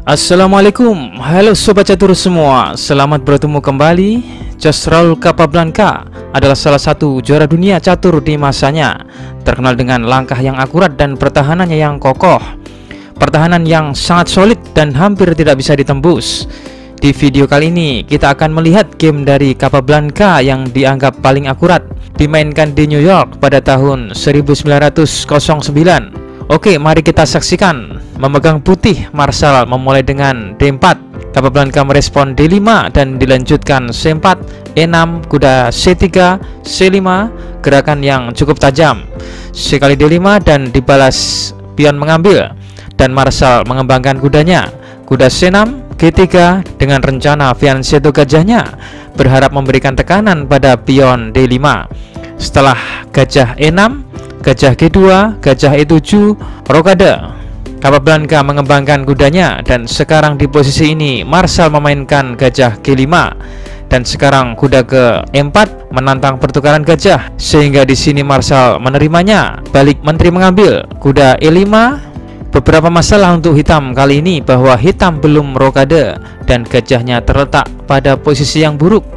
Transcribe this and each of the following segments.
Assalamualaikum, halo sobat catur semua. Selamat bertemu kembali. Jos Raul Capablanca adalah salah satu juara dunia catur di masanya, terkenal dengan langkah yang akurat dan pertahanannya yang kokoh. Pertahanan yang sangat solid dan hampir tidak bisa ditembus. Di video kali ini kita akan melihat game dari Capablanca yang dianggap paling akurat, dimainkan di New York pada tahun 1909. Oke, mari kita saksikan. Memegang putih, Marshall memulai dengan D4. Capablanca merespon D5 dan dilanjutkan C4, E6, kuda C3, C5, gerakan yang cukup tajam. C kali D5 dan dibalas pion mengambil, dan Marshall mengembangkan kudanya. Kuda C6, G3 dengan rencana fianchetto gajahnya, berharap memberikan tekanan pada pion D5. Setelah gajah E6, gajah G2, gajah E7, rokade. Capablanca mengembangkan kudanya, dan sekarang di posisi ini Marshall memainkan gajah G5, dan sekarang kuda ke E4 menantang pertukaran gajah, sehingga di sini Marshall menerimanya. Balik menteri mengambil, kuda E5. Beberapa masalah untuk hitam kali ini bahwa hitam belum rokade dan gajahnya terletak pada posisi yang buruk.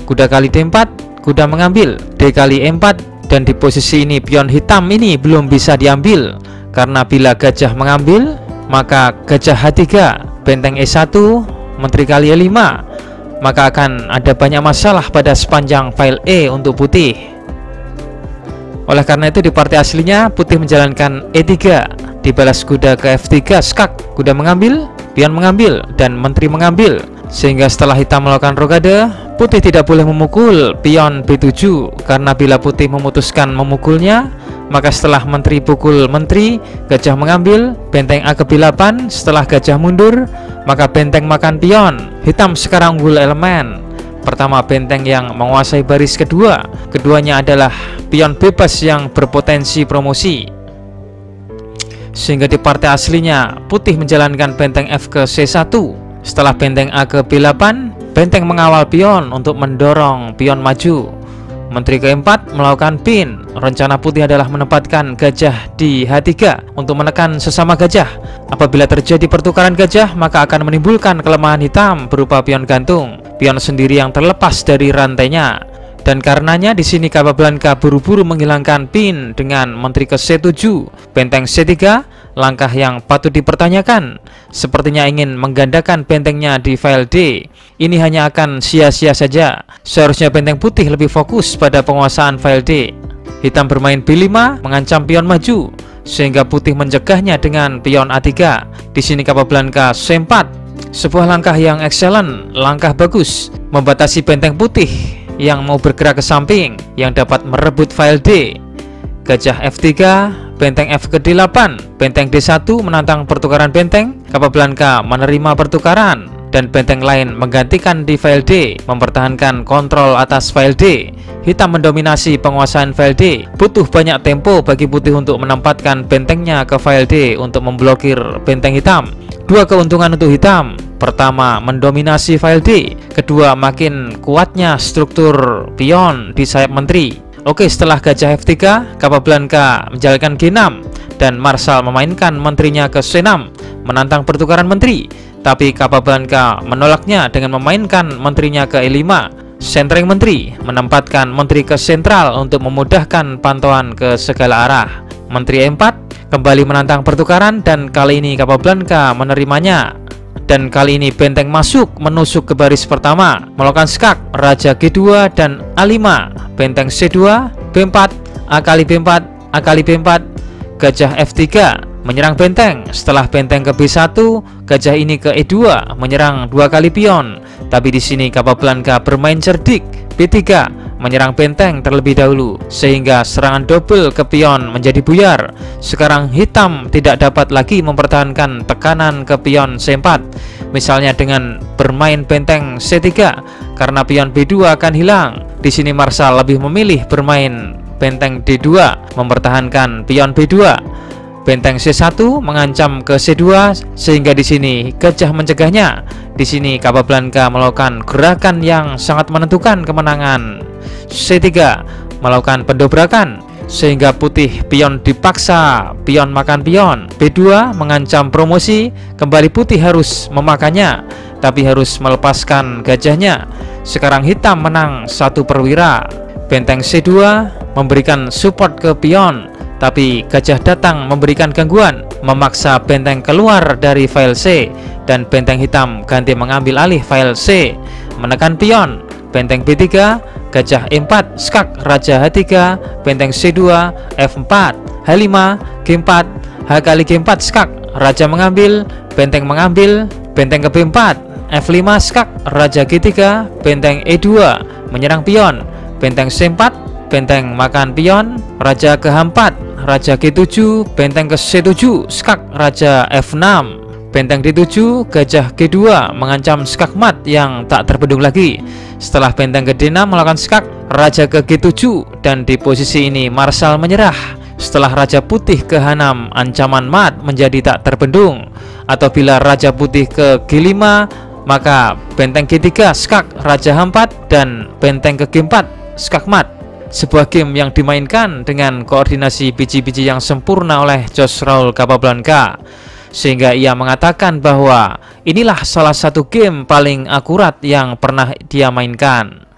Kuda kali D4, kuda mengambil, D kali E4, dan di posisi ini pion hitam ini belum bisa diambil, karena bila gajah mengambil maka gajah H3, benteng E1, menteri kali E5, maka akan ada banyak masalah pada sepanjang file E untuk putih. Oleh karena itu di partai aslinya putih menjalankan E3, dibalas kuda ke F3, skak, kuda mengambil, pion mengambil, dan menteri mengambil, sehingga setelah hitam melakukan rokade, putih tidak boleh memukul pion B7, karena bila putih memutuskan memukulnya, maka setelah menteri pukul menteri, gajah mengambil, benteng A ke B8. Setelah gajah mundur, maka benteng makan pion. Hitam sekarang unggul elemen. Pertama, benteng yang menguasai baris kedua. Keduanya adalah pion bebas yang berpotensi promosi. Sehingga di partai aslinya putih menjalankan benteng F ke C1. Setelah benteng A ke B8, benteng mengawal pion untuk mendorong pion maju. Menteri keempat melakukan pin. Rencana putih adalah menempatkan gajah di H3 untuk menekan sesama gajah. Apabila terjadi pertukaran gajah, maka akan menimbulkan kelemahan hitam berupa pion gantung, pion sendiri yang terlepas dari rantainya. Dan karenanya di sini Capablanca buru-buru menghilangkan pin dengan menteri ke C7, benteng C3, langkah yang patut dipertanyakan. Sepertinya ingin menggandakan bentengnya di file D. Ini hanya akan sia-sia saja. Seharusnya benteng putih lebih fokus pada penguasaan file D. Hitam bermain B5 mengancam pion maju, sehingga putih mencegahnya dengan pion A3. Di sini Capablanca C4, sebuah langkah yang excellent, langkah bagus, membatasi benteng putih yang mau bergerak ke samping yang dapat merebut file D. Gajah F3, benteng F ke D8, benteng D1 menantang pertukaran benteng. Capablanca menerima pertukaran, dan benteng lain menggantikan di file D, mempertahankan kontrol atas file D. Hitam mendominasi penguasaan file D. Butuh banyak tempo bagi putih untuk menempatkan bentengnya ke file D untuk memblokir benteng hitam. Dua keuntungan untuk hitam. Pertama, mendominasi file D. Kedua, makin kuatnya struktur pion di sayap menteri. Oke, setelah gajah F3, Capablanca menjalankan G6, dan Marshall memainkan menterinya ke C6, menantang pertukaran menteri. Tapi Capablanca menolaknya dengan memainkan menterinya ke E5, centering menteri, menempatkan menteri ke sentral untuk memudahkan pantauan ke segala arah. Menteri E4 kembali menantang pertukaran, dan kali ini Capablanca menerimanya. Dan kali ini benteng masuk menusuk ke baris pertama, melakukan skak, raja G2 dan A5, benteng C2, B4, A kali B4, A kali B4, gajah F3 menyerang benteng. Setelah benteng ke B1, gajah ini ke E2 menyerang dua kali pion. Tapi di sini Capablanca bermain cerdik, B3 menyerang benteng terlebih dahulu, sehingga serangan double ke pion menjadi buyar. Sekarang hitam tidak dapat lagi mempertahankan tekanan ke pion C4, misalnya dengan bermain benteng C3, karena pion B2 akan hilang. Di sini Marshall lebih memilih bermain benteng D2, mempertahankan pion B2. Benteng C1 mengancam ke C2, sehingga di sini gajah mencegahnya. Di sini Capablanca melakukan gerakan yang sangat menentukan kemenangan. C3 melakukan pendobrakan, sehingga putih pion dipaksa pion makan pion. B2 mengancam promosi, kembali putih harus memakannya, tapi harus melepaskan gajahnya. Sekarang hitam menang 1 perwira. Benteng C2 memberikan support ke pion, tapi gajah datang memberikan gangguan, memaksa benteng keluar dari file C, dan benteng hitam ganti mengambil alih file C, menekan pion. Benteng B3, gajah E4, skak, raja H3, benteng C2, F4, H5, G4, H kali G4, skak, raja mengambil, benteng mengambil, benteng ke B4, F5, skak, raja G3, benteng E2, menyerang pion, benteng C4, benteng makan pion, raja ke H4, raja G7, benteng ke C7, skak, raja F6, benteng D7, gajah G2 mengancam skak mat yang tak terbendung lagi. Setelah benteng ke D6 melakukan skak, raja ke G7, dan di posisi ini Marshal menyerah. Setelah raja putih ke H6, ancaman mat menjadi tak terbendung. Atau bila raja putih ke G5, maka benteng G3 skak, raja H4, dan benteng ke G4 skak mat. Sebuah game yang dimainkan dengan koordinasi biji-biji yang sempurna oleh Josraul Capablanca, sehingga ia mengatakan bahwa inilah salah satu game paling akurat yang pernah dia mainkan.